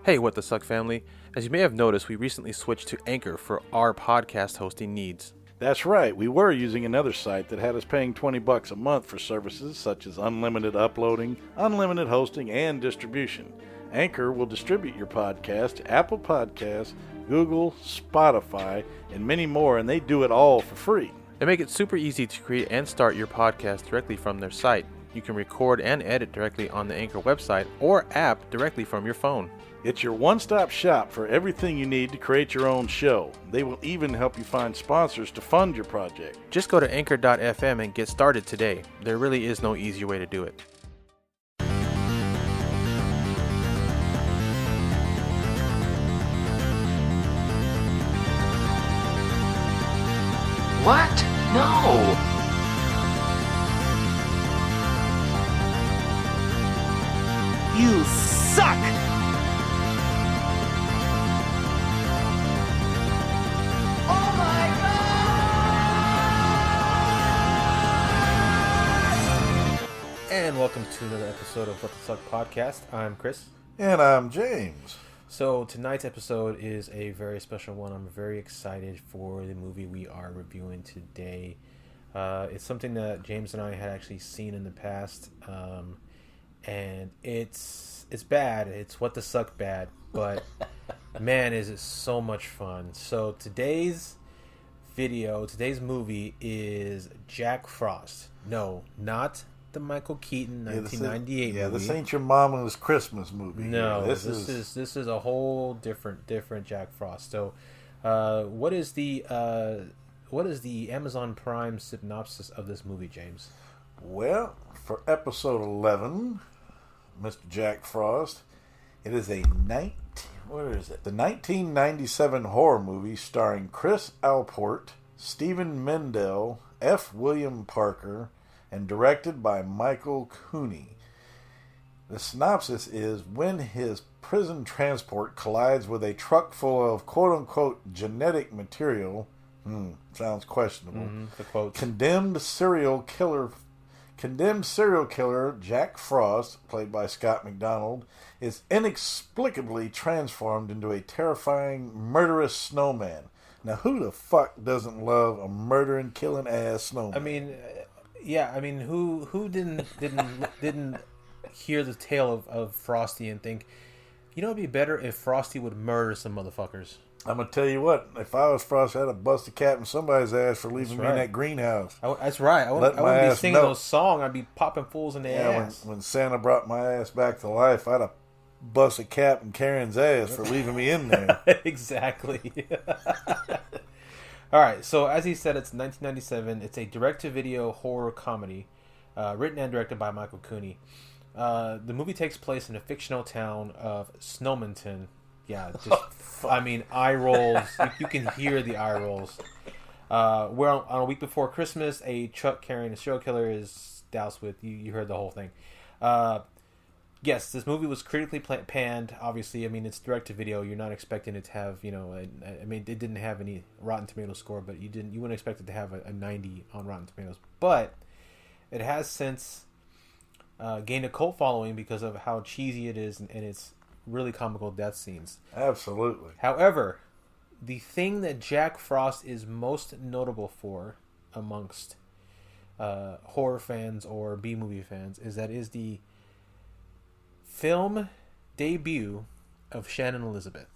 Hey, What the Suck family. As you may have noticed, we recently switched to Anchor for our podcast hosting needs. That's right, we were using another site that had us paying $20 a month for services such as unlimited uploading, unlimited hosting, and distribution. Anchor will distribute your podcast to Apple Podcasts, Google, Spotify, and many more, and they do it all for free. They make it super easy to create and start your podcast directly from their site. You can record and edit directly on the Anchor website or app directly from your phone. It's your one-stop shop for everything you need to create your own show. They will even help you find sponsors to fund your project. Just go to anchor.fm and get started today. There really is no easier way to do it. What? No! You suck! Oh my god! And welcome to another episode of What the Suck podcast. I'm Chris. And I'm James. So tonight's episode is a very special one. I'm very excited for the movie we are reviewing today. It's something that James and I had actually seen in the past, and it's bad. It's What the Suck bad, but man, is it so much fun. So today's movie is Jack Frost. No, not the Michael Keaton 1998 movie. This ain't your mama's Christmas movie. No, this is a whole different Jack Frost. So, what is the Amazon Prime synopsis of this movie, James? Well, for episode 11, Mr. Jack Frost, it is the 1997 horror movie starring Chris Allport, Stephen Mendel, F. William Parker, and directed by Michael Cooney. The synopsis is when his prison transport collides with a truck full of quote-unquote genetic material, sounds questionable, The quote. condemned serial killer Jack Frost, played by Scott McDonald, is inexplicably transformed into a terrifying, murderous snowman. Now, who the fuck doesn't love a murdering, killing ass snowman? I mean, who didn't hear the tale of Frosty and think, you know, it'd be better if Frosty would murder some motherfuckers. I'm going to tell you what, if I was Frost, I'd have busted a cap in somebody's ass for leaving me in that greenhouse. That's right. I wouldn't be singing those songs. I'd be popping fools in the ass. When Santa brought my ass back to life, I'd have busted a cap in Karen's ass for leaving me in there. Exactly. All right, so as he said, it's 1997. It's a direct-to-video horror comedy, written and directed by Michael Cooney. The movie takes place in a fictional town of Snowminton. Yeah, just, eye rolls. You can hear the eye rolls. Where on a week before Christmas, a truck carrying a serial killer is doused with. You heard the whole thing. Yes, this movie was critically panned. Obviously, it's direct-to-video. You're not expecting it to have, it didn't have any Rotten Tomatoes score, but you wouldn't expect it to have a 90 on Rotten Tomatoes. But it has since gained a cult following because of how cheesy it is and its really comical death scenes. Absolutely. However, the thing that Jack Frost is most notable for amongst horror fans or B-movie fans is that is the film debut of Shannon Elizabeth.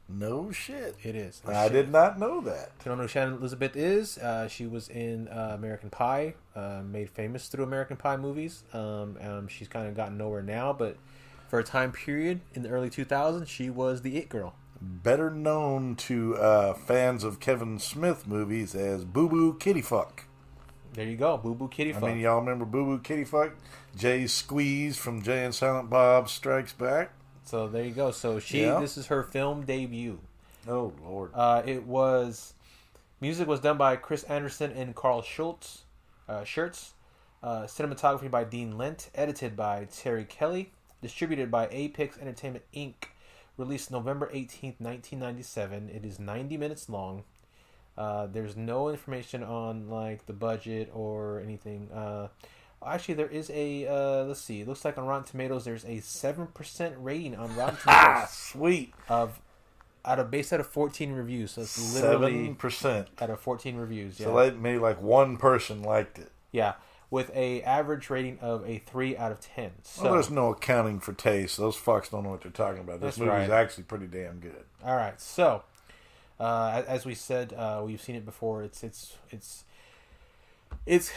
No shit. It is. I did not know that. If you don't know who Shannon Elizabeth is, she was in American Pie, made famous through American Pie movies. She's kind of gotten nowhere now, but for a time period in the early 2000s, she was the It Girl. Better known to fans of Kevin Smith movies as Boo Boo Kitty Fuck. There you go, Boo Boo Kitty Fuck. Y'all remember Boo Boo Kitty Fuck? Jay's Squeeze from Jay and Silent Bob Strikes Back. So there you go. So this is her film debut. Oh Lord. Music was done by Chris Anderson and Carl Schurtz. Cinematography by Dean Lent. Edited by Terry Kelly. Distributed by Apex Entertainment Inc. Released November 18th, 1997. It is 90 minutes long. There's no information on like the budget or anything. Actually, there is a let's see. It looks like on Rotten Tomatoes, there's a 7% rating on Rotten Ah, Tomatoes sweet. based out of 14 reviews. So it's literally 7%. out of 14 reviews. Yeah, So maybe like one person liked it. yeah, with a average rating of a 3 out of 10. So Well, there's no accounting for taste. Those fucks don't know what they're talking about. This That's movie's right. actually pretty damn good. all right. So as we said, we've seen it before. It's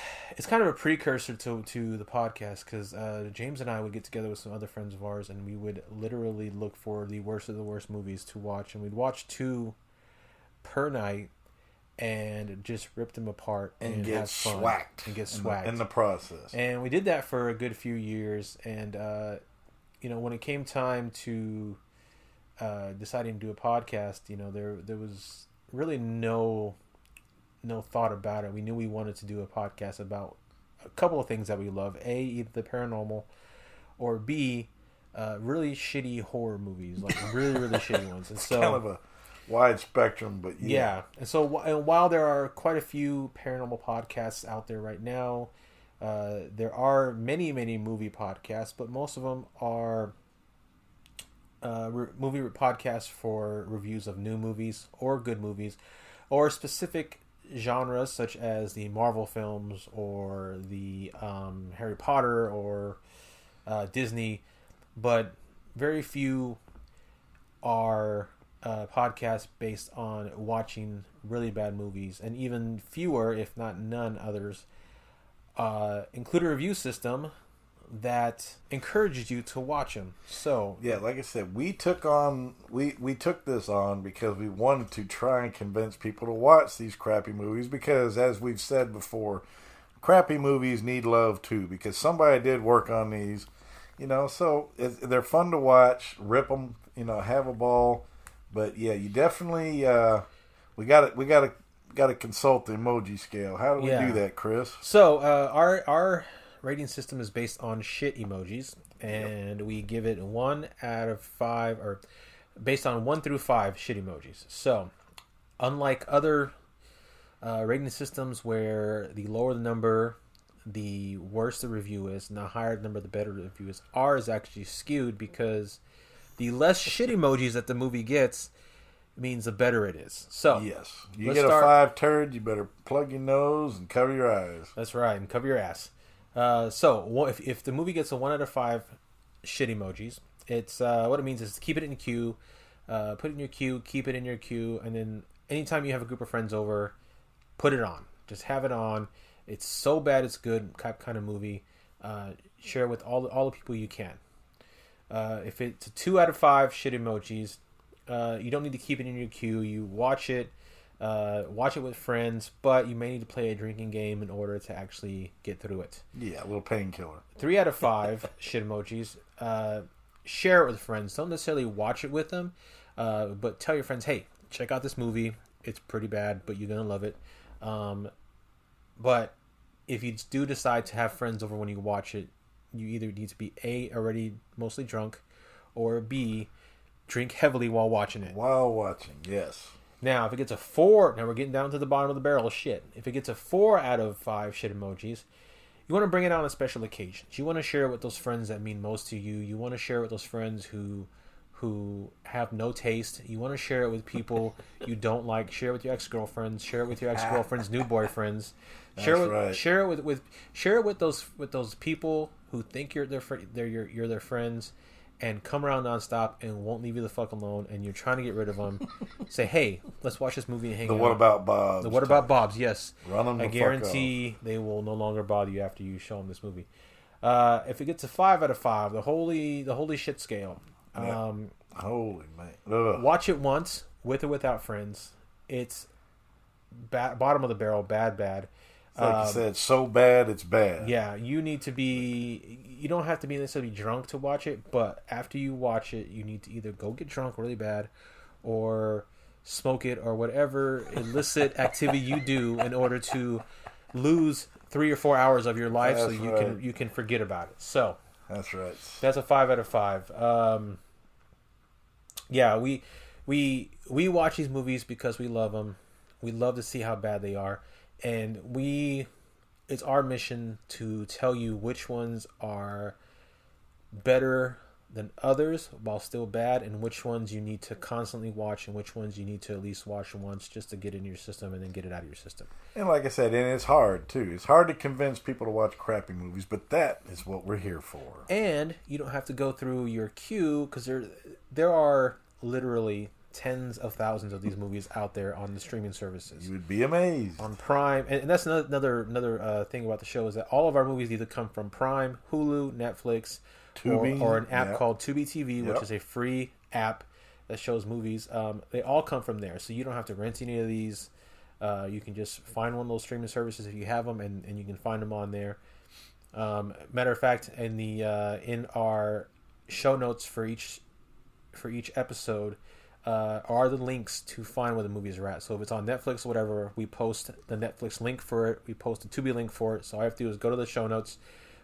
kind of a precursor to the podcast because James and I would get together with some other friends of ours and we would literally look for the worst of the worst movies to watch, and we'd watch 2 per night and just rip them apart And get have fun swacked. and get swacked In the process. And we did that for a good few years, and when it came time to deciding to do a podcast, there was really no thought about it. We knew we wanted to do a podcast about a couple of things that we love. A, either the paranormal, or B, really shitty horror movies, like really, really shitty ones. And so, Kind of a wide spectrum, but yeah. And so, and while there are quite a few paranormal podcasts out there right now, there are many, many movie podcasts, but most of them are movie podcasts for reviews of new movies or good movies, or specific genres such as the Marvel films or the Harry Potter or Disney, but very few are podcasts based on watching really bad movies, and even fewer, if not none, others include a review system that encourages you to watch them. So yeah, like I said, we took this on because we wanted to try and convince people to watch these crappy movies, because as we've said before, crappy movies need love too, because somebody did work on these, so they're fun to watch, rip them, have a ball. But yeah, you definitely we got to consult the emoji scale. How do we do that, Chris? So our rating system is based on shit emojis, and we give it 1 out of 5, or based on 1 through 5 shit emojis. So, unlike other rating systems where the lower the number, the worse the review is, and the higher the number, the better the review is, ours is actually skewed because the less shit emojis that the movie gets means the better it is. So, yes, you get a 5 turd, you better plug your nose and cover your eyes. That's right, and cover your ass. So if the movie gets a 1 out of 5 shit emojis, it's what it means is keep it in queue, put it in your queue, keep it in your queue, and then anytime you have a group of friends over, put it on. Just have it on. It's so bad it's good kind of movie. Share it with all the people you can. If it's a 2 out of 5 shit emojis, you don't need to keep it in your queue. You watch it with friends, but you may need to play a drinking game in order to actually get through it. Yeah, a little painkiller. 3 out of 5 shit emojis. Share it with friends. Don't necessarily watch it with them, but tell your friends, hey, check out this movie. It's pretty bad, but you're going to love it. But if you do decide to have friends over when you watch it, you either need to be A, already mostly drunk, or B, drink heavily while watching it. While watching, yes. Now, if it gets a 4, now we're getting down to the bottom of the barrel of shit. If it gets a 4 out of 5 shit emojis, you want to bring it on special occasions. You want to share it with those friends that mean most to you. You want to share it with those friends who have no taste. You want to share it with people you don't like. Share it with your ex-girlfriends. Share it with your ex-girlfriend's new boyfriends. Share it with those people who think you're their friends, and come around nonstop and won't leave you the fuck alone, and you're trying to get rid of them. Say, hey, let's watch this movie and hang out. What about Bob's? The What About Bob's, yes. Run them the I guarantee they will no longer bother you after you show them this movie. If it gets a 5 out of 5, the holy shit scale. Yeah. Holy man. Ugh. Watch it once, with or without friends. It's bottom of the barrel, bad. Like you said, so bad it's bad. Yeah, you don't have to be necessarily drunk to watch it, but after you watch it, you need to either go get drunk really bad, or smoke it, or whatever illicit activity you do in order to lose 3 or 4 hours of your life. That's so right. you can forget about it. So That's right. that's a 5 out of 5. Yeah, we watch these movies because we love them. We love to see how bad they are, and it's our mission to tell you which ones are better than others while still bad, and which ones you need to constantly watch, and which ones you need to at least watch once just to get in your system and then get it out of your system. And like I said, and it's hard too. It's hard to convince people to watch crappy movies, but that is what we're here for. And you don't have to go through your queue, because there are literally tens of thousands of these movies out there on the streaming services. You would be amazed. On Prime, and that's another thing about the show, is that all of our movies either come from Prime, Hulu, Netflix, Tubi, or an app yep. called Tubi TV, which Yep. is a free app that shows movies. They all come from there, so you don't have to rent any of these. You can just find one of those streaming services if you have them, and you can find them on there. Matter of fact, in our show notes for each episode are the links to find where the movies are at. So if it's on Netflix or whatever, we post the Netflix link for it. We post the Tubi link for it. So all I have to do is go to the show notes,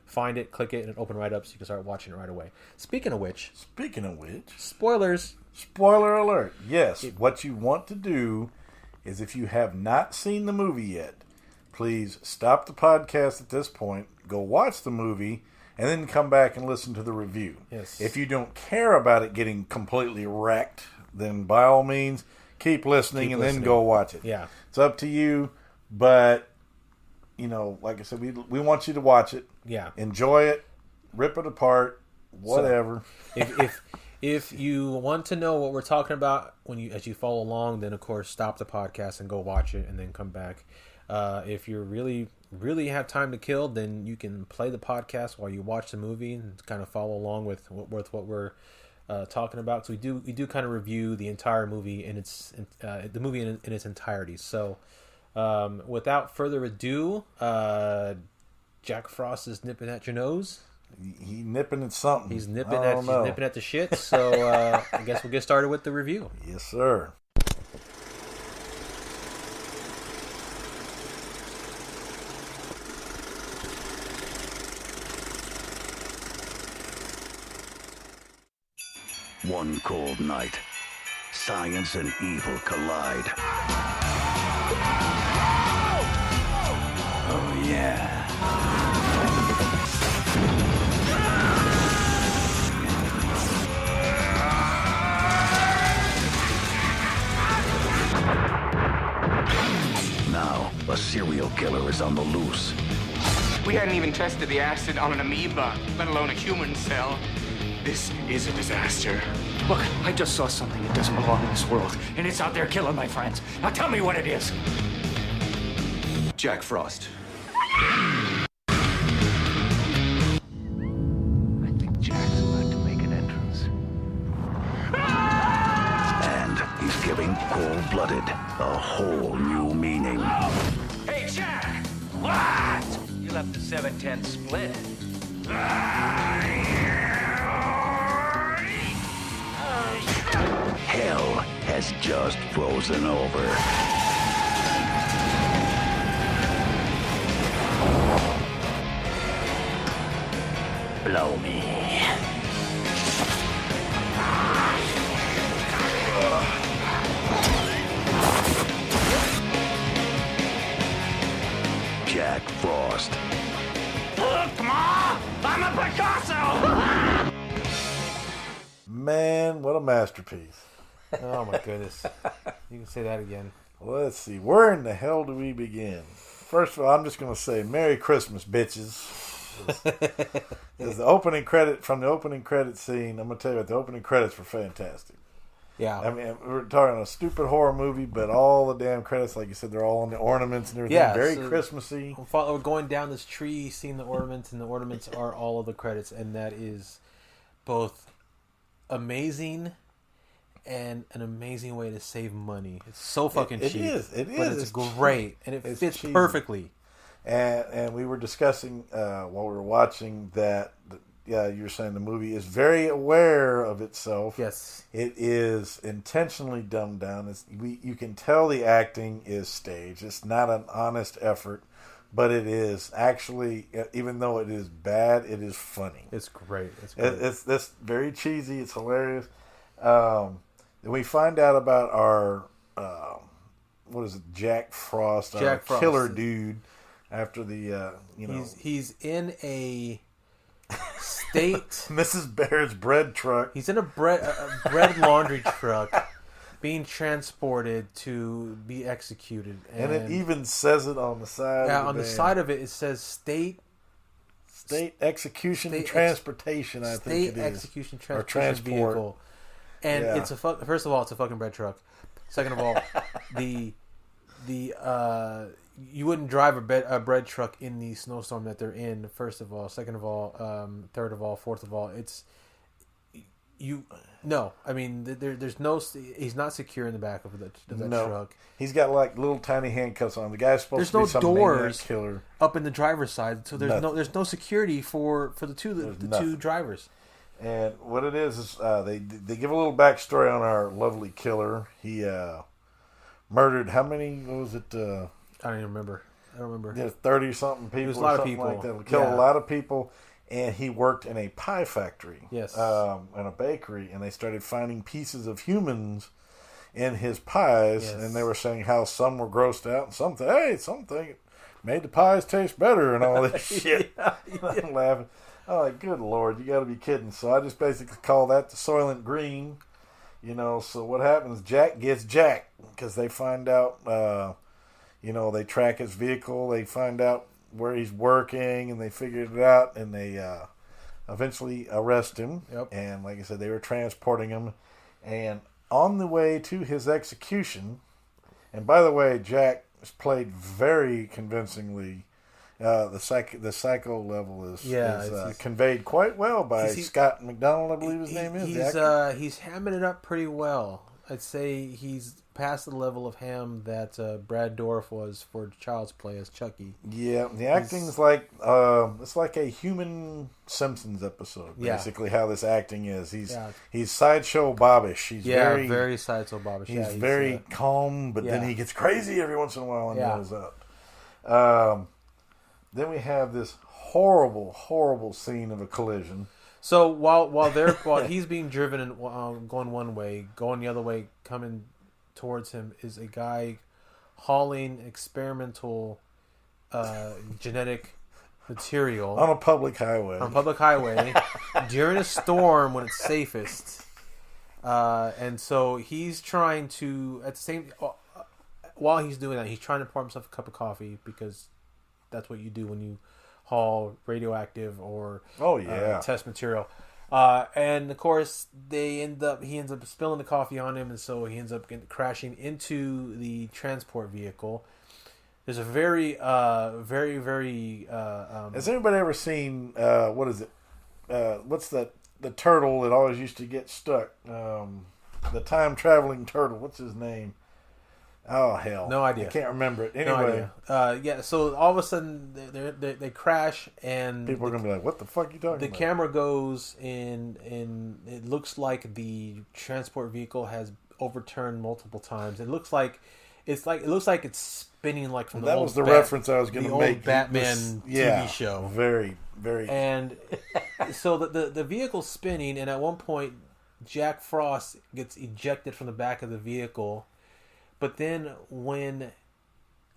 find it, click it, and it open right up so you can start watching it right away. Speaking of which, spoilers. Spoiler alert. Yes, what you want to do is, if you have not seen the movie yet, please stop the podcast at this point, go watch the movie, and then come back and listen to the review. Yes. If you don't care about it getting completely wrecked, then by all means, keep listening then go watch it. Yeah. It's up to you, but, like I said, we want you to watch it. Yeah. Enjoy it, rip it apart, whatever. So, if you want to know what we're talking about as you follow along, then of course stop the podcast and go watch it, and then come back. If you really have time to kill, then you can play the podcast while you watch the movie and kind of follow along with what we're talking about. So we do kind of review the entire movie in its entirety. So without further ado, Jack Frost is nipping at your nose. He's nipping at something. He's nipping at the shit. So I guess we'll get started with the review. Yes, sir. One cold night, science and evil collide. Oh, yeah. Now, a serial killer is on the loose. We hadn't even tested the acid on an amoeba, let alone a human cell. This is a disaster. Look, I just saw something that doesn't belong in this world, and it's out there killing my friends. Now tell me what it is. Jack Frost. I think Jack's about to make an entrance. And he's giving cold-blooded a whole new meaning. Hey, Jack! What? You left the 7-10 split. Hell has just frozen over. Blow me. Jack Frost. Look, Ma! I'm a Picasso! Man, what a masterpiece. Oh my goodness! You can say that again. Let's see. Where in the hell do we begin? First of all, I'm just going to say Merry Christmas, bitches. There's the opening credit from the opening credit scene. I'm going to tell you what, the opening credits were fantastic. Yeah. I mean, we're talking a stupid horror movie, but all the damn credits, like you said, they're all on the ornaments and everything. Yeah, Very so Christmassy. We're going down this tree, seeing the ornaments, and the ornaments are all of the credits, and that is both amazing and an amazing way to save money. It's so fucking It cheap. is. But it's It's great, and it It's fits cheesy. perfectly. And we were discussing while we were watching that, you were saying the movie is very aware of itself. Yes. It is intentionally dumbed down. You can tell the acting is staged. It's not an honest effort, but it is actually, even though it is bad, it is funny. It's great. It's great. It's very cheesy. It's hilarious. We find out about our, what is it, Jack Frost, Jack our Frost. killer dude. after the he's in a state. Mrs. Bear's bread truck. He's in a bread laundry truck, being transported to be executed, and it even says it on the side. Yeah, of the on the van. side of it, it says state execution transportation. I think it is execution transportation transport vehicle, and it's first of all, it's a fucking bread truck. Second of all, you wouldn't drive a bread truck in the snowstorm that they're in. First of all, second of all, third of all, fourth of all, no. I mean, there's no. He's not secure in the back of that truck. He's got like little tiny handcuffs on. The guy's supposed to be some doors killer up in the driver's side, so there's no security for the two drivers. And what it is they give a little backstory on our lovely killer. He murdered how many? What was it? I don't even remember. I don't remember. Yeah, 30 something people. It was a lot of people. Like that. Killed a lot of people. And he worked in a pie factory. Yes. In a bakery, and they started finding pieces of humans in his pies, and they were saying how some were grossed out, and some think made the pies taste better, and all this shit. I'm laughing. I'm like, good Lord, you got to be kidding. So I just basically call that the Soylent Green. So what happens? Jack gets Jack because they find out. They track his vehicle. They find out where he's working, and they figured it out, and they eventually arrest him. Yep. And like I said, they were transporting him, and on the way to his execution. And by the way, Jack is played very convincingly. The psycho level is conveyed quite well by Scott McDonald, I believe his name is. He's hamming it up pretty well. I'd say he's past the level of ham that Brad Dourif was for Child's Play as Chucky. Yeah, the acting's like it's like a human Simpsons episode. Basically, how this acting is. He's sideshow Bobbish. He's very sideshow Bobbish. He's very calm, but then he gets crazy every once in a while and knows up. Then we have this horrible, horrible scene of a collision. So while he's being driven and going one way, going the other way, coming towards him is a guy hauling experimental genetic material on a public highway. During a storm when it's safest, and so he's trying to while he's doing that, he's trying to pour himself a cup of coffee because that's what you do when you haul radioactive or test material. And of course, he ends up spilling the coffee on him, and so he ends up crashing into the transport vehicle. There's a very, very, very. Has anybody ever seen what is it? What's the turtle that always used to get stuck? The time traveling turtle. What's his name? Oh hell! No idea. I can't remember it. Anyway, no idea. So all of a sudden they crash, and people are gonna be like, "What the fuck are you talking about?" The camera goes in, and it looks like the transport vehicle has overturned multiple times. It looks like it's spinning like from the old. That was the reference I was going to make. Old Batman TV show. Very, very. And so the vehicle's spinning, and at one point, Jack Frost gets ejected from the back of the vehicle. But then when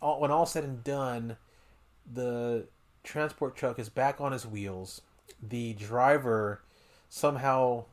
all's said and done, the transport truck is back on his wheels. The driver somehow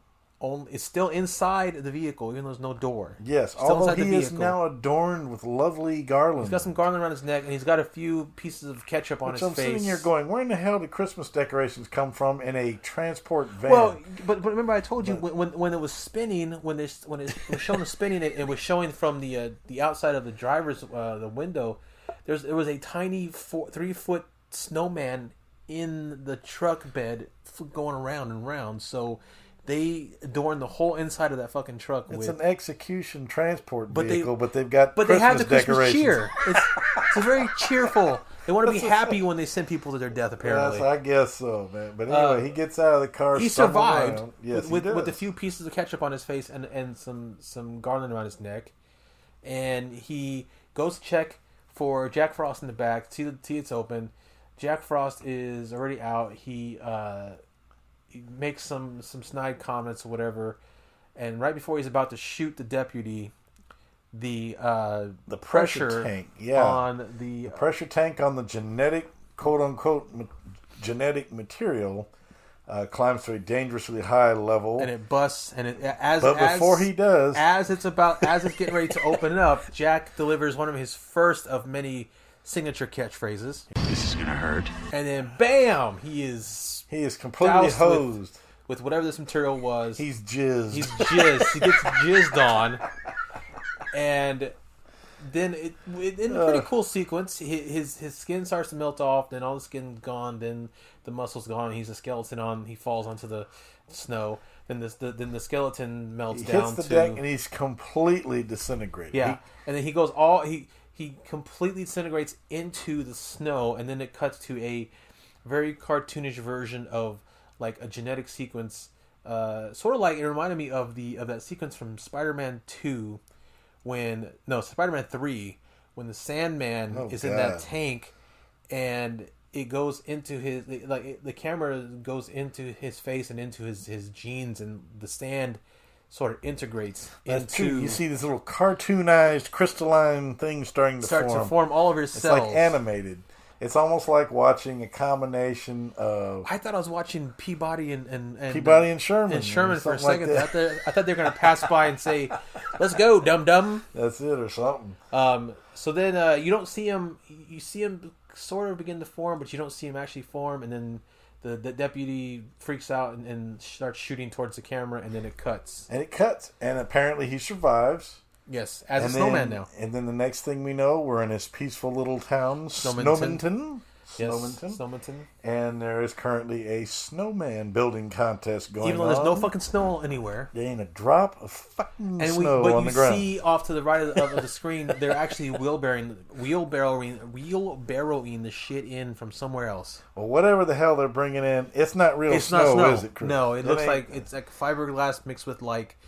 is still inside the vehicle, even though there's no door. Yes, although he is now adorned with lovely garland. He's got some garland around his neck, and he's got a few pieces of ketchup on his face. I'm sitting here going, where in the hell did Christmas decorations come from in a transport van? Well, but remember I told you when it was spinning, when it was showing spinning, it was showing from the outside of the driver's the window. There was a tiny 3-foot snowman in the truck bed going around and around. So they adorn the whole inside of that fucking truck. It's an execution transport vehicle, but they've got Christmas they have the Christmas decorations. Cheer. It's very cheerful. They want to be happy when they send people to their death, apparently. Yes, I guess so, man. But anyway, he gets out of the car. He survived with a few pieces of ketchup on his face and some garland around his neck. And he goes to check for Jack Frost in the back. See it's open. Jack Frost is already out. He makes some snide comments or whatever, and right before he's about to shoot the deputy, the pressure tank, on the pressure tank on the genetic, quote unquote, genetic material climbs to a dangerously high level, and it busts. And before he does, as it's getting ready to open it up, Jack delivers one of his first of many signature catchphrases. This is gonna hurt. And then, bam! He is completely doused hosed with whatever this material was. He's jizzed. He gets jizzed on, and then in a pretty cool sequence, his skin starts to melt off. Then all the skin's gone. Then the muscle's gone. He's a skeleton He falls onto the snow. Then the skeleton melts down. Hits the deck and he's completely disintegrated. Yeah, and then he goes he completely disintegrates into the snow, and then it cuts to a very cartoonish version of like a genetic sequence, sort of like it reminded me of that sequence from Spider-Man 2, Spider-Man 3, when the Sandman is in that tank, and it goes into the camera goes into his face and into his genes, and the sand sort of integrates into. You see these little cartoonized crystalline things starting to form all over his cells. It's like animated. It's almost like watching a combination of. I thought I was watching Peabody and Peabody and Sherman. And Sherman for a second. Like I thought they were going to pass by and say, "Let's go, dum dum." That's it, or something. So then you don't see him. You see him sort of begin to form, but you don't see him actually form. And then the deputy freaks out and starts shooting towards the camera, and then it cuts. And apparently he survives. Yes, as a snowman now. And then the next thing we know, we're in this peaceful little town, Snowminton. Yes, Snowminton. And there is currently a snowman building contest going on. Even though there's no fucking snow anywhere. There ain't a drop of fucking snow on the ground. But you see off to the right of the screen, they're actually wheelbarrowing the shit in from somewhere else. Well, whatever the hell they're bringing in, it's not real snow, is it, Chris? No, it looks like it's like fiberglass mixed with like...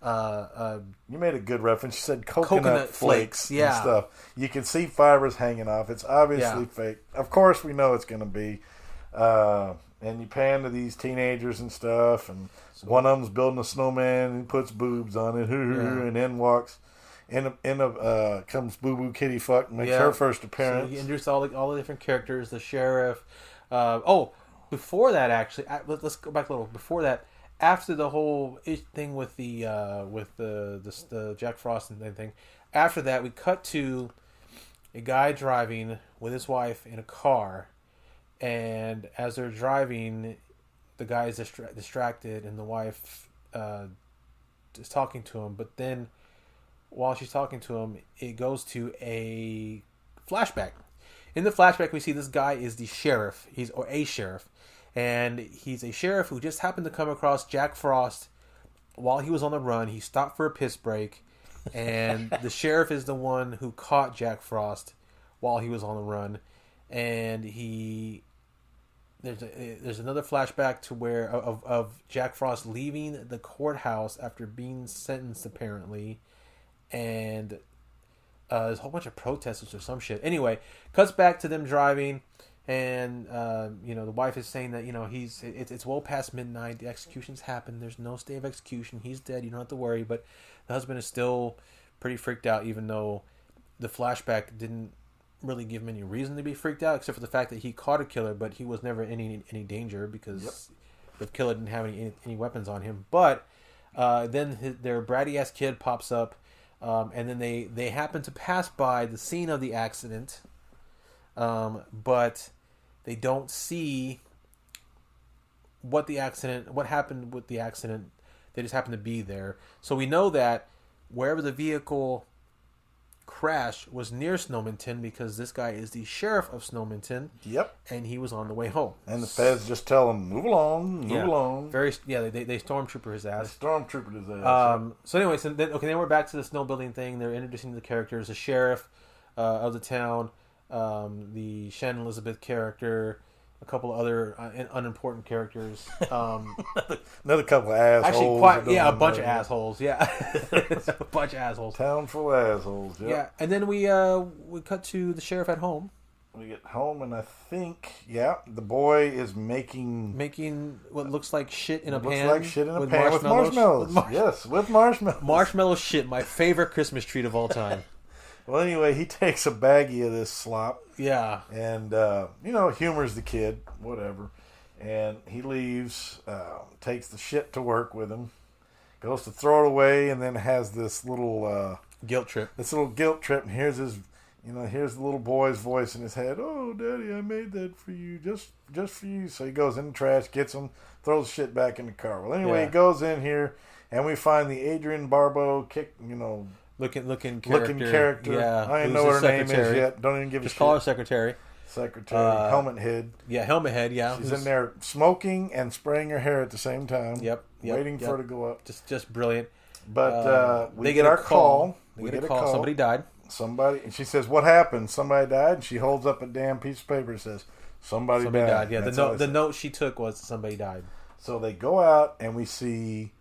you made a good reference. You said coconut flakes and yeah. stuff. You can see fibers hanging off. It's obviously fake. Of course, we know it's going to be. And you pan to these teenagers and stuff, and one of them's building a snowman and puts boobs on it, and then walks. Comes Boo Boo Kitty Fuck and makes her first appearance. So he introduced all the different characters, the sheriff. Before that, actually, let's go back a little. Before that. After the whole thing with the Jack Frost and everything, after that we cut to a guy driving with his wife in a car, and as they're driving, the guy is distracted, and the wife is talking to him. But then, while she's talking to him, it goes to a flashback. In the flashback, we see this guy is the sheriff. He's a sheriff. And he's a sheriff who just happened to come across Jack Frost while he was on the run. He stopped for a piss break, and the sheriff is the one who caught Jack Frost while he was on the run. And there's another flashback to where of Jack Frost leaving the courthouse after being sentenced apparently, and there's a whole bunch of protesters or some shit. Anyway, cuts back to them driving. And the wife is saying that it's well past midnight. The execution's happened. There's no stay of execution. He's dead. You don't have to worry. But the husband is still pretty freaked out, even though the flashback didn't really give him any reason to be freaked out, except for the fact that he caught a killer, but he was never in any danger because the killer didn't have any weapons on him. But then their bratty ass kid pops up, and then they happen to pass by the scene of the accident. But they don't see what happened with the accident. They just happen to be there. So we know that wherever the vehicle crashed was near Snowminton, because this guy is the sheriff of Snowminton. Yep. And he was on the way home. And the feds just tell him, move along. They stormtrooper his ass. So anyway, then we're back to the snow building thing. They're introducing the characters, the sheriff of the town, the Shannon Elizabeth character, a couple of other unimportant characters. Another couple of assholes. Actually, a bunch of assholes. Yeah, a bunch of assholes. Town full of assholes. Yep. Yeah, and then we cut to the sheriff at home, We get home, and I think, the boy is making what looks like shit in a pan. Looks like shit in a pan with marshmallows. Yes, with marshmallows. Marshmallow shit, my favorite Christmas treat of all time. Well, anyway, he takes a baggie of this slop. Yeah. And, humors the kid, whatever. And he leaves, takes the shit to work with him, goes to throw it away, and then has this little... guilt trip. And here's here's the little boy's voice in his head. Oh, Daddy, I made that for you, just for you. So he goes in the trash, gets him, throws the shit back in the car. Well, anyway, He goes in here, and we find the Adrienne Barbeau looking character. Yeah, I don't even know what her name is yet. Don't even give a shit. Just call her secretary. Helmet head. Yeah, helmet head. Yeah, she's in there smoking and spraying her hair at the same time. Yep. Waiting for her to go up. Just brilliant. But we get our call. We get a call. Somebody died. And she says, "What happened? Somebody died." And she holds up a damn piece of paper and says, "Somebody died." Yeah, the note she took was somebody died. So they go out and we see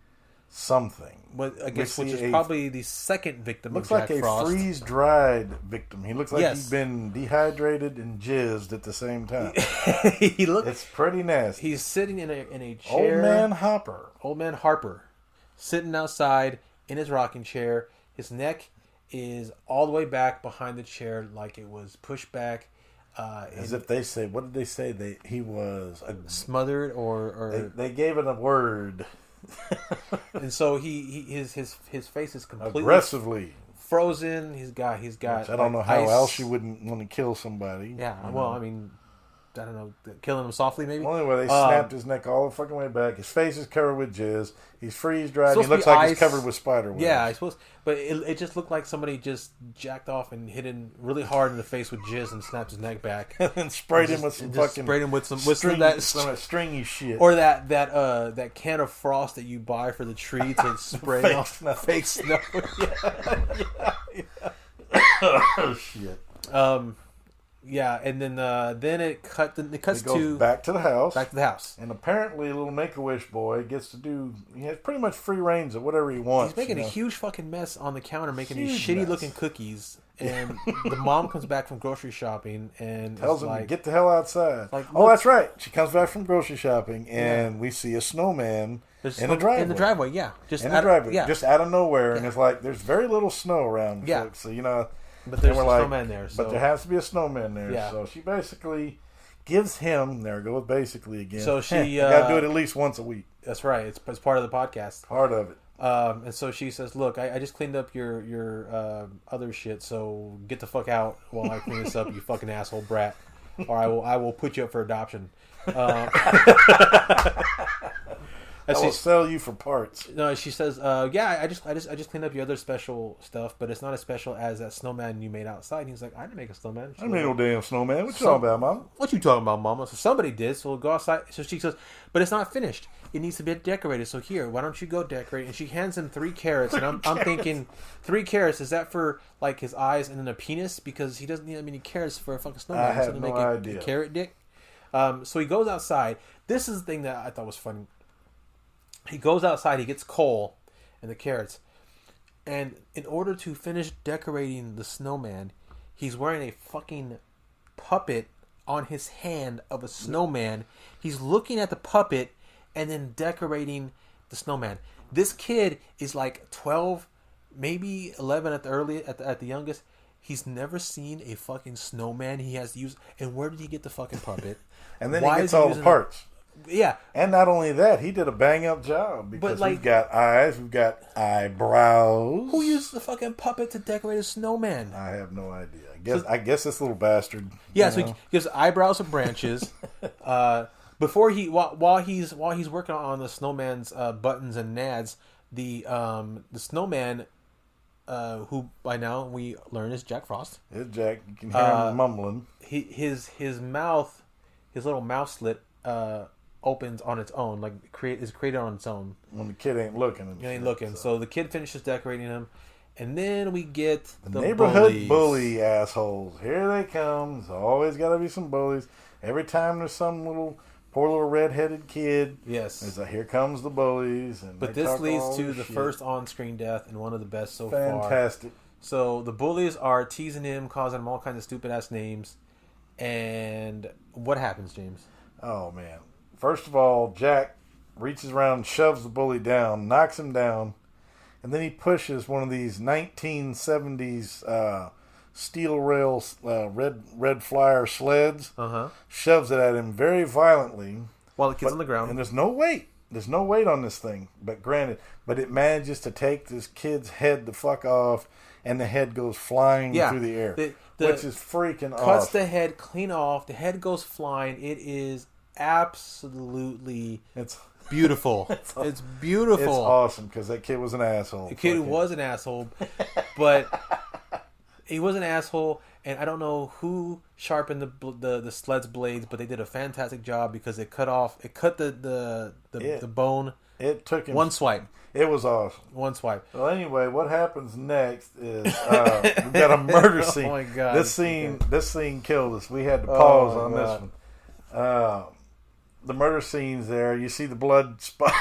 something. Which is probably the second victim of Jack Frost. Looks like a freeze-dried victim. He looks like Yes. he's been dehydrated and jizzed at the same time. It's pretty nasty. He's sitting in a chair. Old man Harper, sitting outside in his rocking chair. His neck is all the way back behind the chair, like it was pushed back. As if they say, what did they say? He was smothered, or they gave it a word. And so his face is completely aggressively frozen. He's got. Which I don't know how else you wouldn't want to kill somebody. Yeah, well, I mean, I don't know, killing him softly maybe. Well, anyway, they snapped his neck all the fucking way back. His face is covered with jizz. He's freeze dried. He looks like he's covered with spider webs. Yeah, I suppose. But it just looked like somebody just jacked off and hit him really hard in the face with jizz and snapped his neck back. And sprayed him with some stringy shit. Or that can of frost that you buy for the tree to spray off fake snow. Oh shit. Yeah, and then it cuts back to the house. Back to the house. And apparently a little Make-A-Wish boy gets to do... He has pretty much free reigns of whatever he wants. He's making a huge fucking mess on the counter, making these shitty-looking cookies. And the mom comes back from grocery shopping and tells him to get the hell outside. That's right. She comes back from grocery shopping, and we see a snowman in the driveway. In the driveway, yeah. Just out of nowhere. Yeah. And it's like, there's very little snow around, folks. So, but there's a snowman there. So. But there has to be a snowman there. Yeah. So she basically gives him... There I go with basically again. So she... you got to do it at least once a week. That's right. It's part of the podcast. Part of it. And so she says, "Look, I just cleaned up your other shit, so get the fuck out while I clean this up, you fucking asshole brat, or I will put you up for adoption." I will sell you for parts. No, she says, "Yeah, I just cleaned up your other special stuff, but it's not as special as that snowman you made outside." And he's like, "I didn't make a snowman. I made no damn snowman. What you talking about, Mama? What you talking about, Mama?" So somebody did. So we'll go outside. So she says, "But it's not finished. It needs to be decorated. So here, why don't you go decorate?" And she hands him 3 carrots. And I'm thinking, 3 carrots, is that for like his eyes and then a penis? Because he doesn't need that many carrots for a fucking snowman. I have no idea. A carrot dick. So he goes outside. This is the thing that I thought was funny. He goes outside, he gets coal and the carrots. And in order to finish decorating the snowman, he's wearing a fucking puppet on his hand of a snowman. He's looking at the puppet and then decorating the snowman. This kid is like 12, maybe 11 at the youngest. He's never seen a fucking snowman. He has used... And where did he get the fucking puppet? And then he gets all the parts. Yeah. And not only that, he did a bang-up job. Because we've got eyes, we've got eyebrows. Who used the fucking puppet to decorate a snowman? I have no idea. I guess this little bastard. Yeah, so he gives eyebrows and branches. Before while he's working on the snowman's buttons and nads, the snowman, who by now we learn is Jack Frost. It's Jack. You can hear him mumbling. His mouth, his little mouth slit, opens on its own, like is created on its own. When the kid ain't looking. He ain't looking. So the kid finishes decorating him, and then we get the neighborhood bully assholes. Here they come. There's always got to be some bullies. Every time there's some poor little red-headed kid. Yes. There's here comes the bullies. But this leads to the first on-screen death and one of the best so far. Fantastic. So the bullies are teasing him, causing him all kinds of stupid-ass names. And what happens, James? Oh, man. First of all, Jack reaches around, shoves the bully down, knocks him down, and then he pushes one of these 1970s steel rail red flyer sleds, shoves it at him very violently. While the kid's on the ground. And there's no weight. There's no weight on this thing. But it manages to take this kid's head the fuck off, and the head goes flying through the air, which is freaking awesome. Cuts the head clean off. The head goes flying. It is absolutely beautiful. It's beautiful. It's awesome because that kid was an asshole. The kid was an asshole, but he was an asshole, and I don't know who sharpened the sled's blades, but they did a fantastic job because it cut the bone. It took him one swipe. It was awesome. One swipe. Well, anyway, what happens next is we've got a murder scene. Oh my god! This scene killed us. We had to pause on this one. The murder scene's there. You see the blood spot.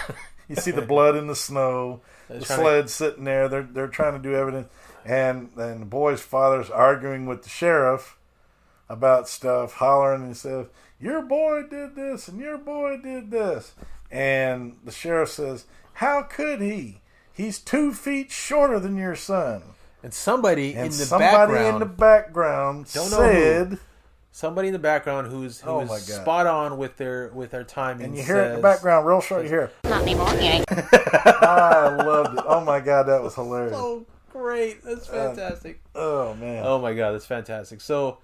You see the blood in the snow. The sled's sitting there. They're trying to do evidence, and the boy's father's arguing with the sheriff about stuff, hollering and says, "Your boy did this and your boy did this," and the sheriff says, "How could he? He's 2 feet shorter than your son." And somebody in the background said, somebody in the background who's spot on with their timing. And you hear it in the background, real short. You hear, "Not anymore, yay." I loved it. Oh my god, that was hilarious. So great. That's fantastic. Oh man. Oh my god, that's fantastic. So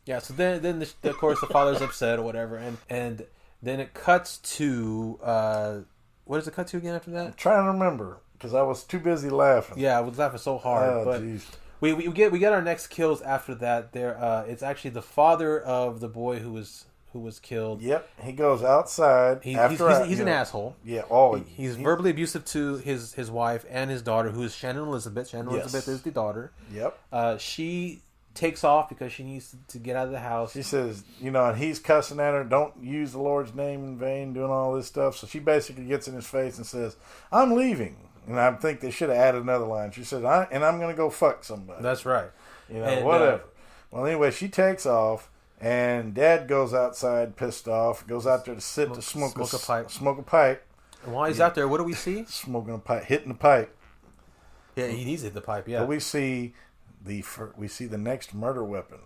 yeah, so then of course the father's upset or whatever, and then it cuts to what does it cut to again after that? I'm trying to remember because I was too busy laughing. Yeah, I was laughing so hard. Oh, but geez. we get our next kills after that. There, it's actually the father of the boy who was killed. Yep, he goes outside. He's an asshole. Yeah, he's verbally abusive to his wife and his daughter, who is Shannon Elizabeth. Shannon Elizabeth is the daughter. Yep. She takes off because she needs to get out of the house. She says, and he's cussing at her, "Don't use the Lord's name in vain," doing all this stuff. So she basically gets in his face and says, "I'm leaving." And I think they should have added another line. She said, I'm going to go fuck somebody. That's right. Whatever. Well, anyway, she takes off, and Dad goes outside pissed off, goes out there to smoke a pipe. And while he's out there, what do we see? Smoking a pipe, hitting the pipe. Yeah, he needs to hit the pipe, yeah. But we see the next murder weapon.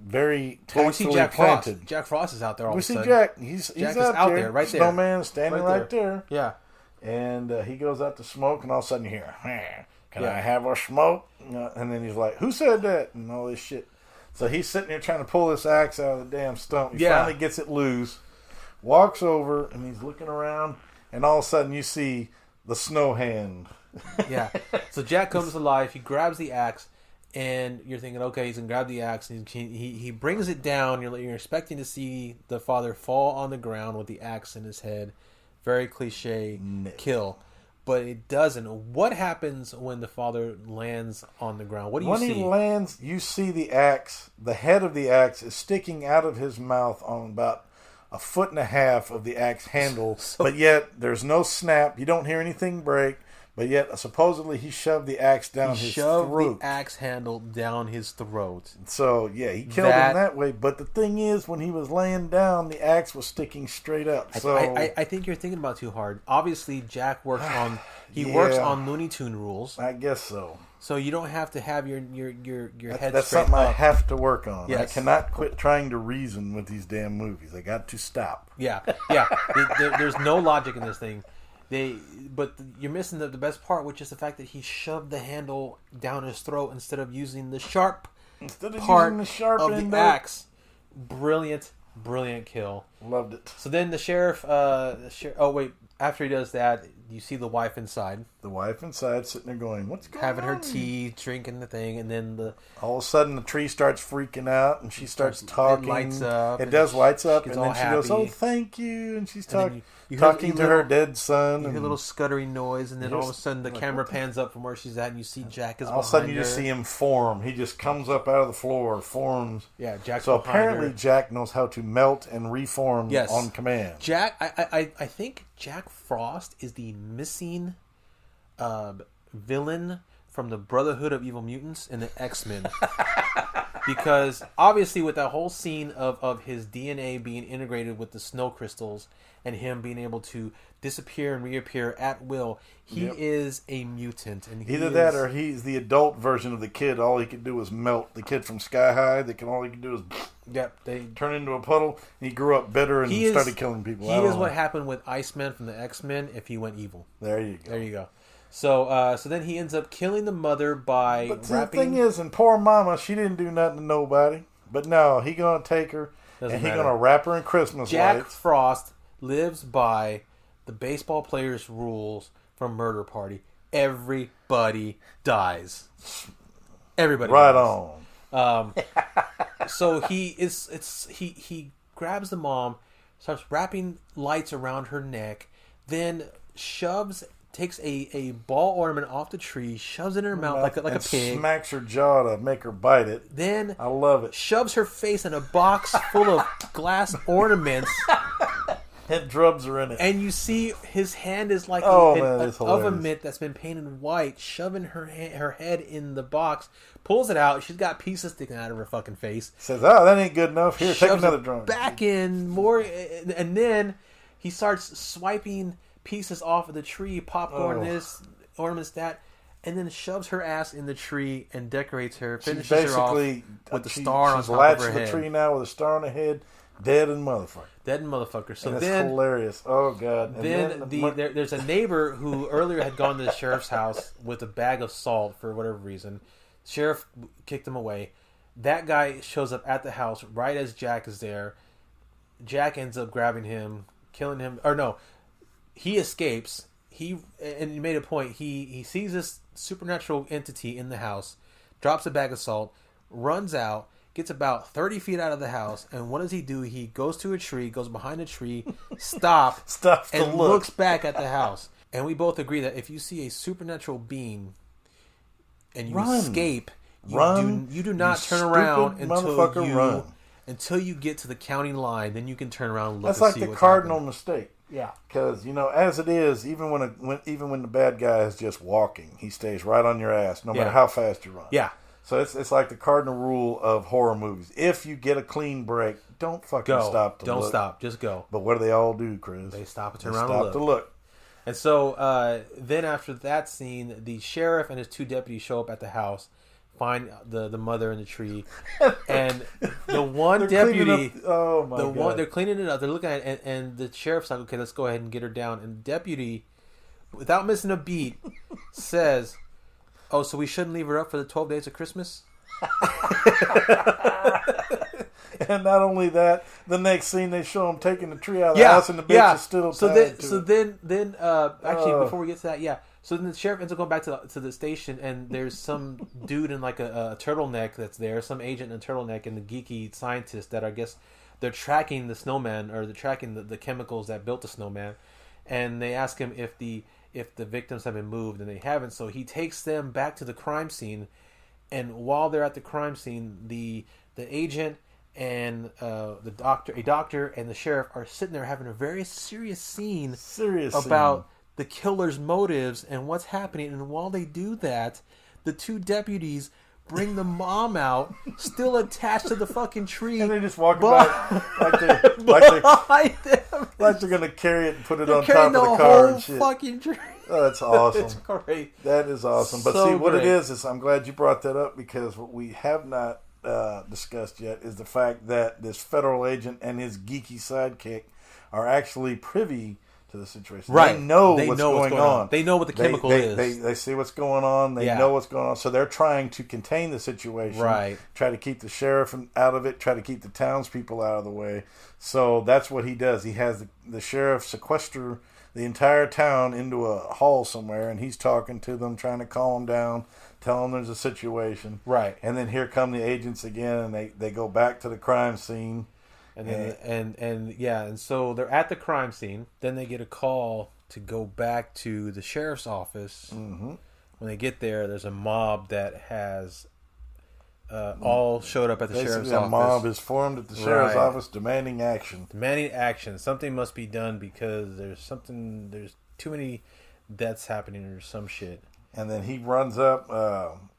Very tastefully planted. Frost. Jack Frost is out there all of a sudden. We see Jack. He's out there, right there. Snowman standing right there. Yeah. And he goes out to smoke, and all of a sudden you hear, "Can I have a smoke?" And then he's like, "Who said that?" And all this shit. So he's sitting there trying to pull this axe out of the damn stump. He finally gets it loose, walks over, and he's looking around, and all of a sudden you see the snow hand. Yeah. So Jack comes to life. He grabs the axe, and you're thinking, okay, he's going to grab the axe, and he brings it down. You're expecting to see the father fall on the ground with the axe in his head. Very cliche kill, but it doesn't. What happens when the father lands on the ground? What do you see? When he lands, you see the axe. The head of the axe is sticking out of his mouth on about 1.5 feet of the axe handle, but yet there's no snap. You don't hear anything break. But yet, supposedly, he shoved the axe down his throat. He shoved the axe handle down his throat. So, yeah, he killed him that way. But the thing is, when he was laying down, the axe was sticking straight up. So I think you're thinking about it too hard. Obviously, Jack works on works on Looney Tune rules. I guess so. So you don't have to have your head That's straight something up. I have to work on. Yes. I cannot quit trying to reason with these damn movies. I got to stop. Yeah. There's no logic in this thing. But you're missing the best part, which is the fact that he shoved the handle down his throat instead of using the sharp part of the axe. Brilliant kill. Loved it. So then the sheriff. After he does that, you see the wife inside. The wife inside, sitting there going, "What's going on?" Having her tea, drinking the thing, and then all of a sudden the tree starts freaking out, and she starts talking. It lights up. It does lights up, and then she goes, "Oh, thank you," and she's talking to her dead son. You hear a little scuttering noise, and then all of a sudden the camera pans up from where she's at, and you see Jack is behind her. All of a sudden you just see him form. He just comes up out of the floor, forms. Yeah, Jack's so behind apparently her. Jack knows how to melt and reform on command. Jack, I think Jack Frost is the missing villain from the Brotherhood of Evil Mutants and the X-Men. because obviously with that whole scene of his DNA being integrated with the snow crystals and him being able to disappear and reappear at will, he is a mutant. And either that or he's the adult version of the kid. All he could do was melt. The kid from Sky High, all he could do is they turn into a puddle. And he grew up bitter and started killing people. He is what happened with Iceman from the X-Men if he went evil. There you go. There you go. So then he ends up killing the mother by But wrapping... the thing is, and poor mama, she didn't do nothing to nobody. But no, he gonna take her Doesn't and he matter. gonna wrap her in Christmas Jack lights. Frost lives by the baseball players' rules from Murder Party. Everybody dies. Everybody Right dies. on. So he grabs the mom, starts wrapping lights around her neck, then takes a ball ornament off the tree, shoves it in her mouth like a pig. Smacks her jaw to make her bite it. Then I love it. shoves her face in a box full of glass ornaments. And drums are in it. And you see his hand is like that's of a hilarious. mitt that's been painted white, shoving her head in the box, pulls it out. She's got pieces sticking out of her fucking face. Says, "Oh, that ain't good enough. Here, take Shoves another it drum." back in more, and then he starts swiping pieces off of the tree, popcorn this, ornaments that, and then shoves her ass in the tree and decorates her. Finishes her off with the star on she's top latched of her the head. tree now with a star on her head. Dead and motherfucker. Dead motherfucker. So And then it's hilarious. Oh god. And Then there's a neighbor who earlier had gone to the sheriff's house with a bag of salt for whatever reason. Sheriff kicked him away. That guy shows up at the house right as Jack is there. Jack ends up grabbing him, killing him. Or no, he escapes. He made a point. He sees this supernatural entity in the house, drops a bag of salt, runs out, gets about 30 feet out of the house, and what does he do? He goes to a tree, goes behind a tree, stops and looks back at the house. And we both agree that if you see a supernatural being and you escape, you do not turn around until you get to the county line. Then you can turn around and look. That's and like see the what's cardinal happening. mistake. Yeah, because as it is, even when the bad guy is just walking, he stays right on your ass, no matter how fast you run. Yeah. So it's like the cardinal rule of horror movies. If you get a clean break, don't fucking stop to look. Don't stop. Just go. But what do they all do, Chris? They stop and They turn around stop and to look. And so then after that scene, the sheriff and his two deputies show up at the house, find the mother in the tree, and the one deputy, they're cleaning it up. They're looking at it, and the sheriff's like, "Okay, let's go ahead and get her down." And the deputy, without missing a beat, says, "Oh, so we shouldn't leave her up for the 12 days of Christmas?" And not only that, the next scene they show him taking the tree out of the house, and the bitch is still tied to it. Then before we get to that, so then the sheriff ends up going back to the station, and there's some dude in like a turtleneck that's there, some agent in a turtleneck, and the geeky scientists that I guess they're tracking the snowman, or they're tracking the chemicals that built the snowman, and they ask him if the victims have been moved, and they haven't. So he takes them back to the crime scene, and while they're at the crime scene, the agent and a doctor and the sheriff are sitting there having a very serious scene about the killer's motives and what's happening. And while they do that, the two deputies bring the mom out, still attached to the fucking tree, and they're just walking back like they're gonna carry it and put it on top of the car and shit. Fucking tree. Oh, that's awesome. It's great. That is awesome. But So see, what great. it is I'm glad you brought that up, because what we have not discussed yet is the fact that this federal agent and his geeky sidekick are actually privy to the situation. Right. They know what's going on. They know what the chemical is. They see what's going on. They know what's going on. So they're trying to contain the situation. Right. Try to keep the sheriff out of it. Try to keep the townspeople out of the way. So that's what he does. He has the sheriff sequester the entire town into a hall somewhere, and he's talking to them, trying to calm them down, tell them there's a situation. Right. And then here come the agents again, and they go back to the crime scene. And then and so they're at the crime scene. Then they get a call to go back to the sheriff's office. Mm-hmm. When they get there, there's a mob that has all showed up at the sheriff's office. A mob is formed at the sheriff's office demanding action. Demanding action. Something must be done because there's too many deaths happening or some shit. And then he runs up,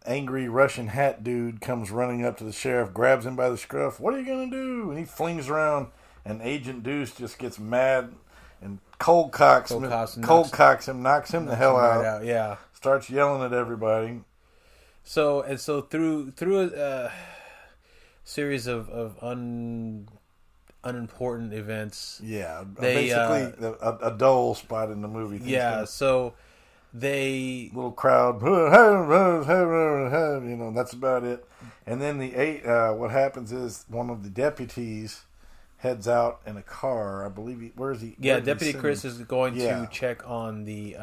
angry Russian hat dude comes running up to the sheriff, grabs him by the scruff. What are you going to do? And he flings around, and Agent Deuce just gets mad and cold cocks him, knocks him the hell out. Yeah. Starts yelling at everybody. So through a series of unimportant events. Yeah, they, basically a dull spot in the movie. So they little crowd, that's about it. And then what happens is one of the deputies heads out in a car. I believe where is he? Deputy Chris is going to check on the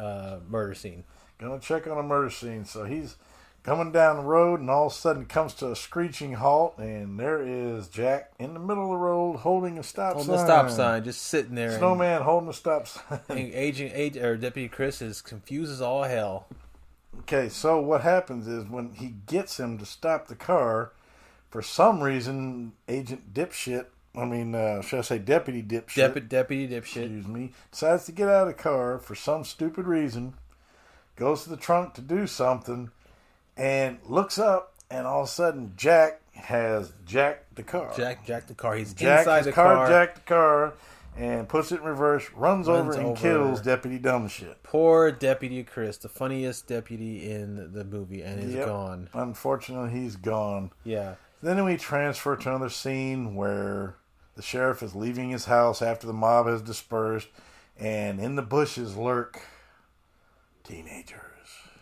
murder scene. Gonna check on a murder scene. So he's coming down the road, and all of a sudden comes to a screeching halt, and there is Jack in the middle of the road holding a stop sign. Just sitting there. Snowman holding a stop sign. And Deputy Chris is confused as all hell. Okay, so what happens is when he gets him to stop the car, for some reason, Agent Dipshit, should I say Deputy Dipshit? Deputy Dipshit. Excuse me. Decides to get out of the car for some stupid reason, goes to the trunk to do something, and looks up, and all of a sudden, Jack has jacked the car. Jack the car. He's inside the car. Jacked the car, and puts it in reverse, runs over and kills Deputy Dumbshit. Poor Deputy Chris, the funniest deputy in the movie, and is gone. Unfortunately, he's gone. Yeah. Then we transfer to another scene where the sheriff is leaving his house after the mob has dispersed, and in the bushes lurk teenagers.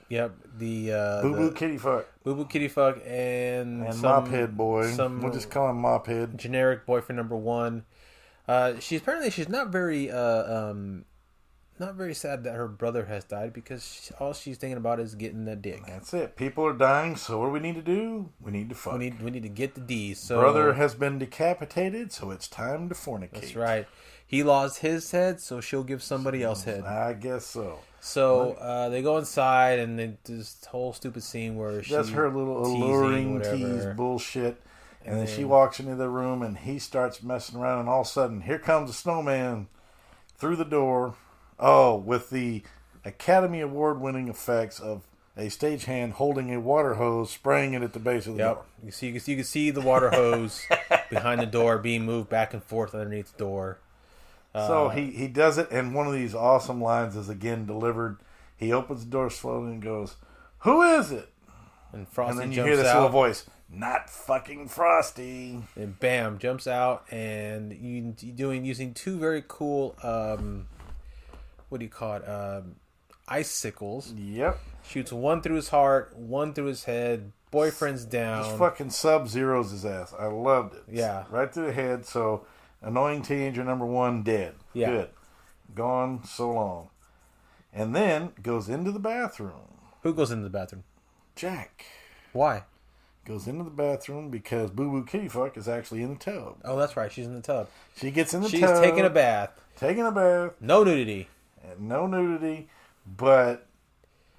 Yep, the Boo Boo Kitty Fuck. Boo Boo Kitty Fuck and Mophead Boy. We'll just call him Mophead. Generic boyfriend number one. She's not very sad that her brother has died, because all she's thinking about is getting the dick. That's it. People are dying, so what do we need to do? We need to fuck. We need to get the D. So brother has been decapitated, so it's time to fornicate. That's right. He lost his head, so she'll give somebody else head. I guess so. So they go inside, and this whole stupid scene where she does her little alluring tease bullshit, and then she walks into the room, and he starts messing around, and all of a sudden, here comes a snowman through the door. Oh, with the Academy Award-winning effects of a stagehand holding a water hose, spraying it at the base of the door. You can see the water hose behind the door being moved back and forth underneath the door. So he does it, and one of these awesome lines is again delivered. He opens the door slowly and goes, "Who is it?" And Frosty then you jumps hear this out. little voice, "Not fucking Frosty." And bam, jumps out, and using two very cool what do you call it? Icicles. Yep. Shoots one through his heart, one through his head. Boyfriend's down. Just fucking Sub-Zeros his ass. I loved it. Yeah. Right through the head. So, annoying teenager number one dead. Yeah. Good. Gone so long. And then goes into the bathroom. Who goes into the bathroom? Jack. Why? Goes into the bathroom because Boo Boo Kitty Fuck is actually in the tub. Oh, that's right. She's in the tub. She gets in the tub. She's taking a bath. No nudity. And no nudity, but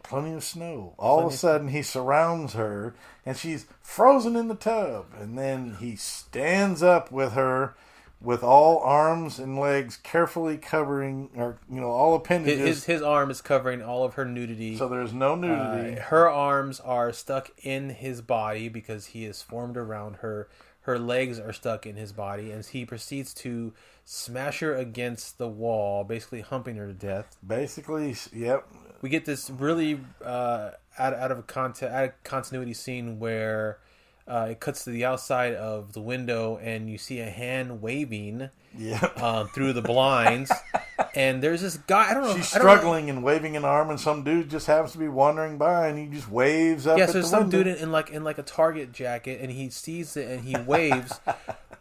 plenty of snow. All of a sudden, he surrounds her, and she's frozen in the tub. And then he stands up with her, with all arms and legs carefully covering, or all appendages. His arm is covering all of her nudity. So there's no nudity. Her arms are stuck in his body because he is formed around her. Her legs are stuck in his body, and he proceeds to smash her against the wall, basically humping her to death. Basically, yep. We get this really out of continuity scene where it cuts to the outside of the window, and you see a hand waving through the blinds. And there's this guy, I don't know. She's struggling and waving an arm, and some dude just happens to be wandering by, and he just waves up at the window. Yeah, so there's some dude in like a Target jacket, and he sees it, and he waves.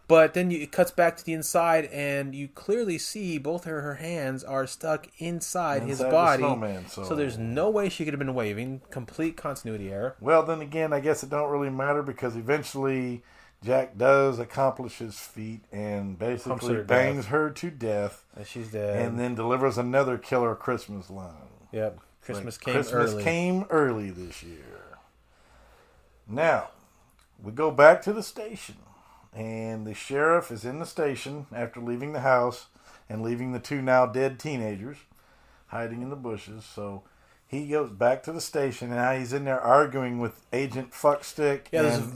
But then it cuts back to the inside, and you clearly see both her hands are stuck inside his body. Snowman, so there's no way she could have been waving. Complete continuity error. Well, then again, I guess it don't really matter, because eventually Jack does accomplish his feat and basically bangs her to death. And she's dead. And then delivers another killer Christmas line. Yep. Christmas came early this year. Now, we go back to the station. And the sheriff is in the station after leaving the house and leaving the two now dead teenagers hiding in the bushes. So he goes back to the station, and now he's in there arguing with Agent Fuckstick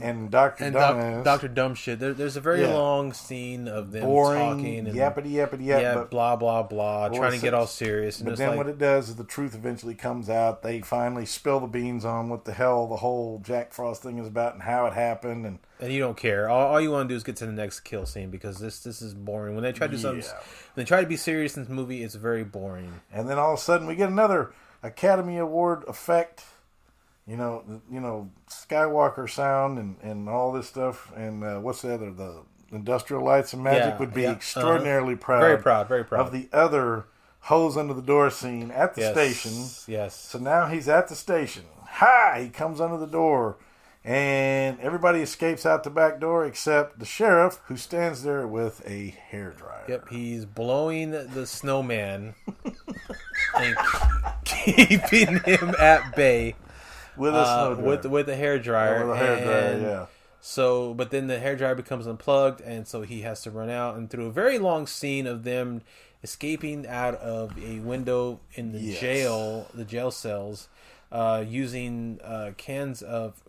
and Dr. Dumbass. Dr. Dumbshit. There's a very long scene of them boring, talking and yappity, blah blah blah, trying to get all serious. But then what it does is the truth eventually comes out. They finally spill the beans on what the hell the whole Jack Frost thing is about and how it happened, and you don't care. All you want to do is get to the next kill scene because this is boring. When they try to do something, when they try to be serious in this movie, it's very boring. And then all of a sudden we get another Academy Award effect, you know, Skywalker sound and all this stuff. And what's the other? The Industrial Lights and Magic would be extraordinarily proud. Very proud of the other hose under the door scene at the station. Yes. So now he's at the station. Hi! He comes under the door, and everybody escapes out the back door except the sheriff, who stands there with a hairdryer. Yep, he's blowing the snowman and keeping him at bay with a snow dryer. with a hairdryer. With a hairdryer, yeah. So, but then the hairdryer becomes unplugged, and so he has to run out. And through a very long scene of them escaping out of a window in the jail cells, using cans of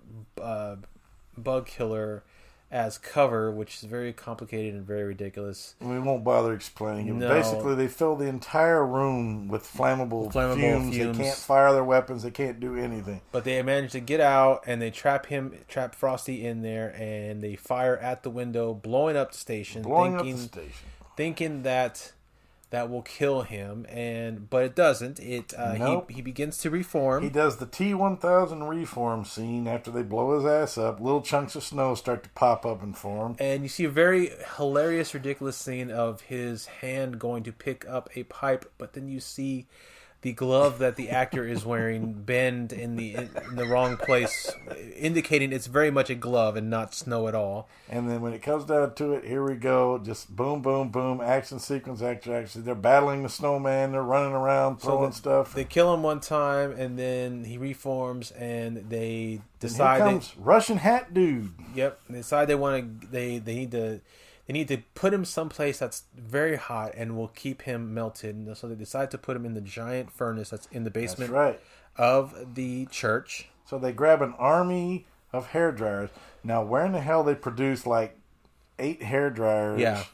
bug killer as cover, which is very complicated and very ridiculous. We won't bother explaining it. No. Basically, they fill the entire room with flammable fumes. They can't fire their weapons. They can't do anything. But they manage to get out, and they trap Frosty in there, and they fire at the window, blowing up the station. Thinking that will kill him, but it doesn't. Nope. He begins to reform. He does the T-1000 reform scene after they blow his ass up. Little chunks of snow start to pop up and form. And you see a very hilarious, ridiculous scene of his hand going to pick up a pipe, but then you see the glove that the actor is wearing bend in the wrong place, indicating it's very much a glove and not snow at all. And then when it comes down to it, here we go, just boom, boom, boom, action sequence after action. They're battling the snowman, they're running around, throwing stuff. They kill him one time, and then he reforms, and they decide... Here comes Russian hat dude. Yep, they decide they need to put him someplace that's very hot and will keep him melted. So they decide to put him in the giant furnace that's in the basement of the church. So they grab an army of hairdryers. Now, where in the hell they produce like 8 hairdryers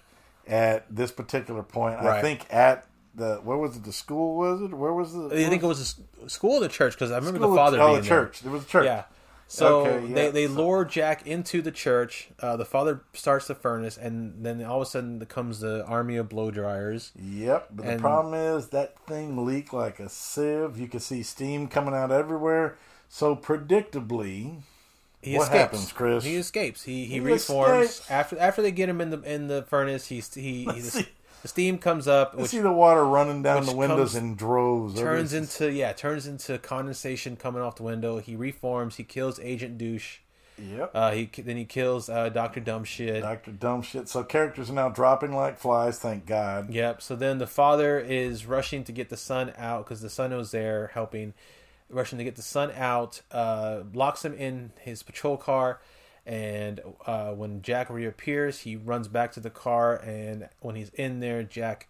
at this particular point? Right. I think at where was it? The school, was it? Where was the... I think it was a school or the church, because I remember the father being the church. There was a church. Yeah. So they lure Jack into the church. The father starts the furnace, and then all of a sudden comes the army of blow dryers. Yep, but the problem is that thing leaked like a sieve. You could see steam coming out everywhere. So predictably, what happens, Chris? He escapes. He reforms after they get him in the furnace. The steam comes up. You see the water running down the windows in droves. Turns into condensation coming off the window. He reforms. He kills Agent Douche. Yep. Then he kills Dr. Dumbshit. Dr. Dumbshit. So characters are now dropping like flies, thank God. Yep. So then the father is rushing to get the son out because the son was there helping. Rushing to get the son out. Locks him in his patrol car. And when Jack reappears, he runs back to the car, and when he's in there, Jack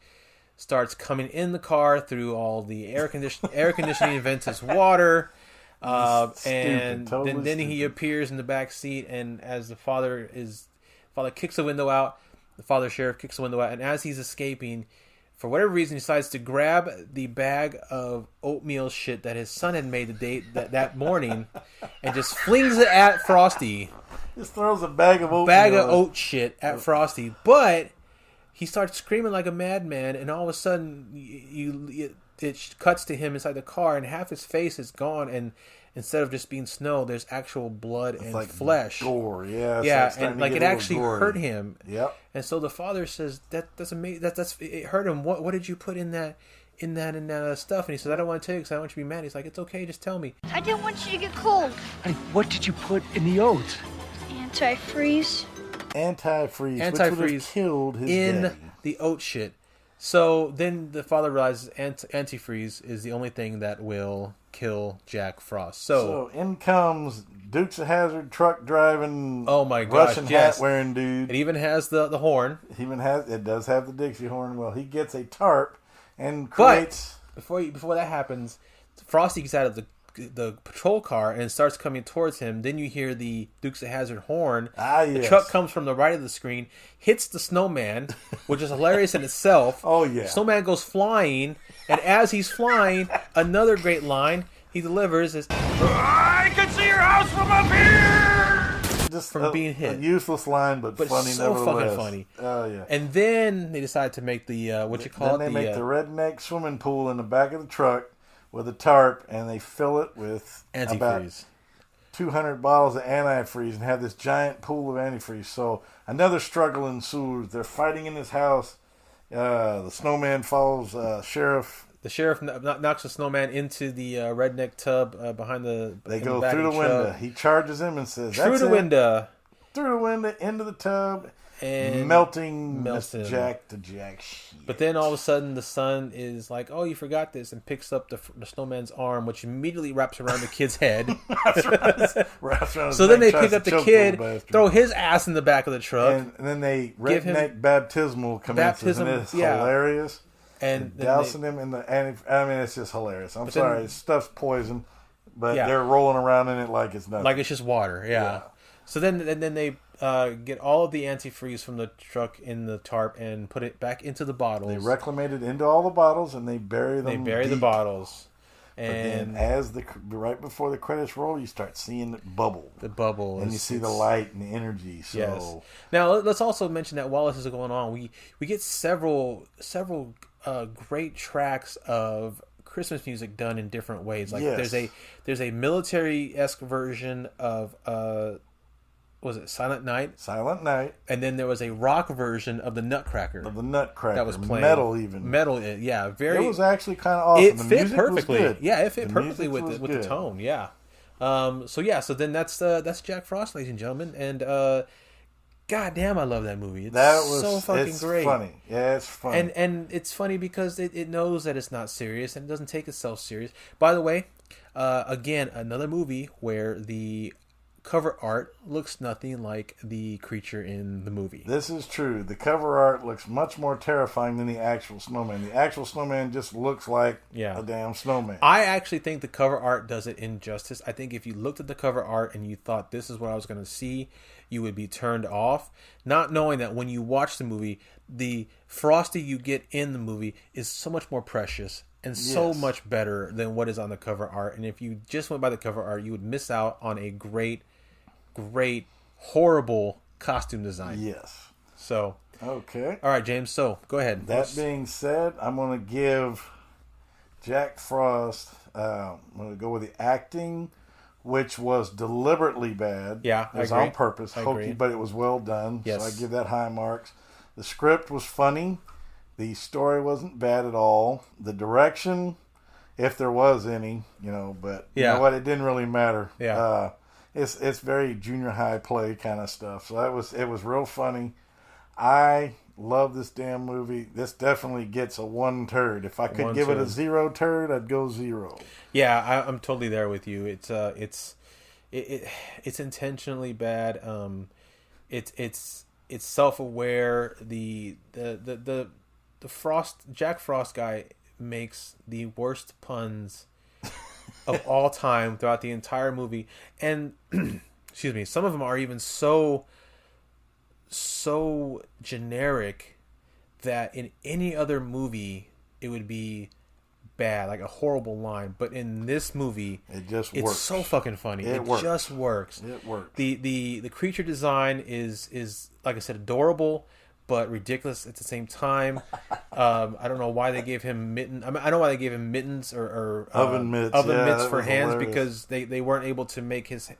starts coming in the car through all the air conditioning vents as water, and then he appears in the back seat. And as the father kicks the window out, the father sheriff kicks the window out, and as he's escaping, for whatever reason, he decides to grab the bag of oatmeal shit that his son had made that morning, and just flings it at Frosty. Just throws a bag of oat shit at Frosty, but he starts screaming like a madman, and all of a sudden, it cuts to him inside the car, and half his face is gone, and instead of just being snow, there's actual blood and like flesh. Gore, and like it actually hurt him. Yep. And so the father says, "That's amazing. That's it hurt him. What did you put in that stuff?" And he says, "I don't want to tell you because I don't want you to be mad." He's like, "It's okay, just tell me." I didn't want you to get cold. Honey, what did you put in the oats? Antifreeze. Which would have killed his daddy. The oat shit. So then the father realizes antifreeze is the only thing that will kill Jack Frost. So in comes Dukes of Hazzard truck driving. Oh my gosh! Russian hat wearing dude. It even has the horn. It does have the Dixie horn. Well, he gets a tarp and creates. But before that happens, Frosty gets out of the patrol car and starts coming towards him. Then you hear the Dukes of Hazzard horn. The truck comes from the right of the screen, hits the snowman, which is hilarious in itself. Oh, yeah. Snowman goes flying, and as he's flying, another great line he delivers is, I can see your house from up here! Just from being hit. A useless line, but funny so nevertheless. fucking funny. Oh, yeah. And then they decide to make the, Then they make the redneck swimming pool in the back of the truck with a tarp, and they fill it with about antifreeze. 200 bottles of antifreeze and have this giant pool of antifreeze. So another struggle ensues. They're fighting in his house. The snowman follows sheriff. The sheriff knocks the snowman into the redneck tub behind the. They in go the back through of the truck. window. He charges him and says, Through "That's the it." window. Through the window, into the tub, And melting melts him. Jack to jack shit. But then all of a sudden, the son is like, "Oh, you forgot this," and picks up the snowman's arm, which immediately wraps around the kid's head. Wraps around his So then neck, they tries pick up to the choke kid, little bastard. throw his ass in the back of the truck, and then they give him redneck baptismal commences, and it's hilarious. And then dousing him in the I mean, it's just hilarious. I'm sorry, then- stuff's poison, but Yeah. they're rolling around in it like it's nothing. like it's just water. Yeah. So then they get all of the antifreeze from the truck in the tarp and put it back into the bottles. They reclaim it into all the bottles and they bury them. They bury the deep. bottles. But then, And right before the credits roll, you start seeing it bubble. the bubble. And you see the light and the energy. So Yes. Now let's also mention that while this is going on, we get several great tracks of Christmas music done in different ways. Like Yes. there's a military-esque version of was it Silent Night? Silent Night. And then there was a rock version of the Nutcracker. Of the Nutcracker. That was playing. Metal even. Metal, yeah. Very. It was actually kind of awesome. It The fit music was perfectly. good. Yeah, it fit The perfectly music with was the good. tone. Yeah. So then that's Jack Frost, ladies and gentlemen, and God damn, I love that movie. It's so fucking it's great. funny. Yeah, it's funny. And it's funny because it knows that it's not serious and it doesn't take itself serious. By the way, again, another movie where the cover art looks nothing like the creature in the movie. This is true. The cover art looks much more terrifying than the actual snowman. The actual snowman just looks like a damn snowman. I actually think the cover art does it injustice. I think if you looked at the cover art and you thought this is what I was going to see, you would be turned off, not knowing that when you watch the movie, the Frosty you get in the movie is so much more precious and so Yes. much better than what is on the cover art. And if you just went by the cover art, you would miss out on a great, horrible costume design. Yes. So, Okay. all right, James. So, go ahead. That being said, I'm going to give Jack Frost, I'm going to go with the acting, which was deliberately bad. Yeah, It was I agree. on purpose. I Hokey, agree. but it was well done. Yes. So I give that high marks. The script was funny. The story wasn't bad at all. The direction, if there was any, but you Yeah. know what? It didn't really matter. Yeah. It's very junior high play kind of stuff. So it was real funny. I love this damn movie. This definitely gets a 1 turd. If I could 1 give it a turd. 0 turd, I'd go 0. Yeah, I'm totally there with you. It's intentionally bad. It's self-aware. The Jack Frost guy makes the worst puns of all time throughout the entire movie, and excuse me, some of them are even so generic that in any other movie it would be bad, like a horrible line. But in this movie, It's works. So fucking funny. It works. just works. It works. The creature design is like I said, adorable but ridiculous at the same time. I don't know why they gave him mittens. I know why they gave him mittens or Oven mitts. Oven Yeah, mitts that for was hands hilarious. because they weren't able to make his.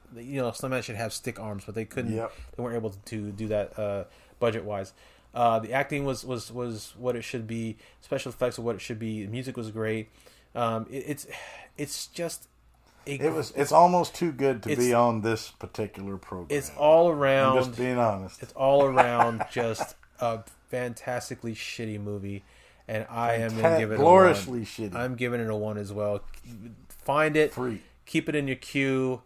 Snowman should have stick arms, but they couldn't. Yep. They weren't able to do that budget wise. The acting was what it should be. Special effects are what it should be. The music was great. It's just. It's almost too good to it's- be on this particular program. It's all around. I'm just being honest. It's all around just a fantastically shitty movie, and I am going to give it Gloriously a 1. shitty. I'm giving it a 1 as well. Find it, Free. keep it in your queue,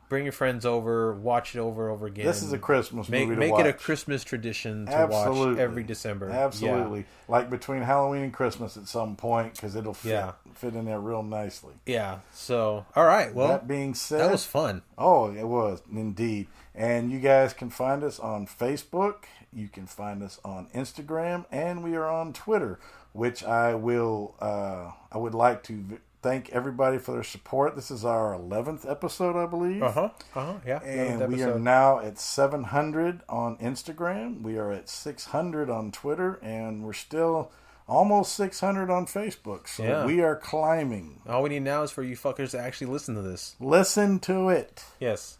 Bring your friends over. Watch it over and over again. This is a Christmas movie to Make watch. it a Christmas tradition to watch every December. Absolutely. Like between Halloween and Christmas at some point, because it'll fit in there real nicely. Yeah. So, all right. Well, that being said, that was fun. Oh, it was indeed. And you guys can find us on Facebook. You can find us on Instagram, and we are on Twitter, which I would like to thank everybody for their support. This is our 11th episode, I believe. Yeah. And we are now at 700 on Instagram. We are at 600 on Twitter, and we're still almost 600 on Facebook. So we are climbing. All we need now is for you fuckers to actually listen to this. Listen to it. Yes.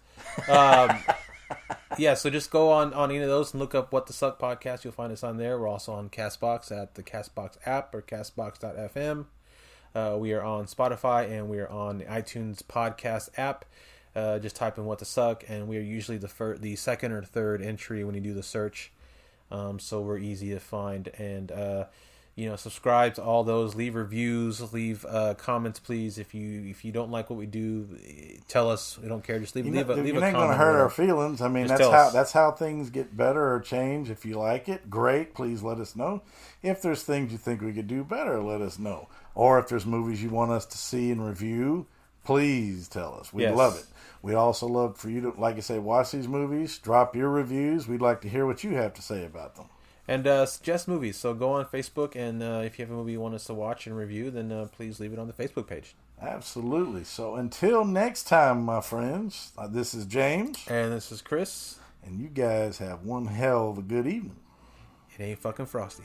Yeah, so just go on any of those and look up What the Suck Podcast. You'll find us on there. We're also on CastBox at the CastBox app or CastBox.fm. We are on Spotify and we are on the iTunes podcast app. Just type in What the Suck, and we are usually the second or third entry when you do the search. So we're easy to find. And subscribe to all those. Leave reviews. Leave comments, please. If you don't like what we do, tell us. We don't care. Just leave a comment. It ain't going to hurt our feelings. I mean, that's how things get better or change. If you like it, great. Please let us know. If there's things you think we could do better, let us know. Or if there's movies you want us to see and review, please tell us. We'd love it. We'd also love for you to, like I say, watch these movies. Drop your reviews. We'd like to hear what you have to say about them. And suggest movies. So go on Facebook, and if you have a movie you want us to watch and review, then please leave it on the Facebook page. Absolutely. So until next time, my friends, this is James. And this is Chris. And you guys have one hell of a good evening. It ain't fucking frosty.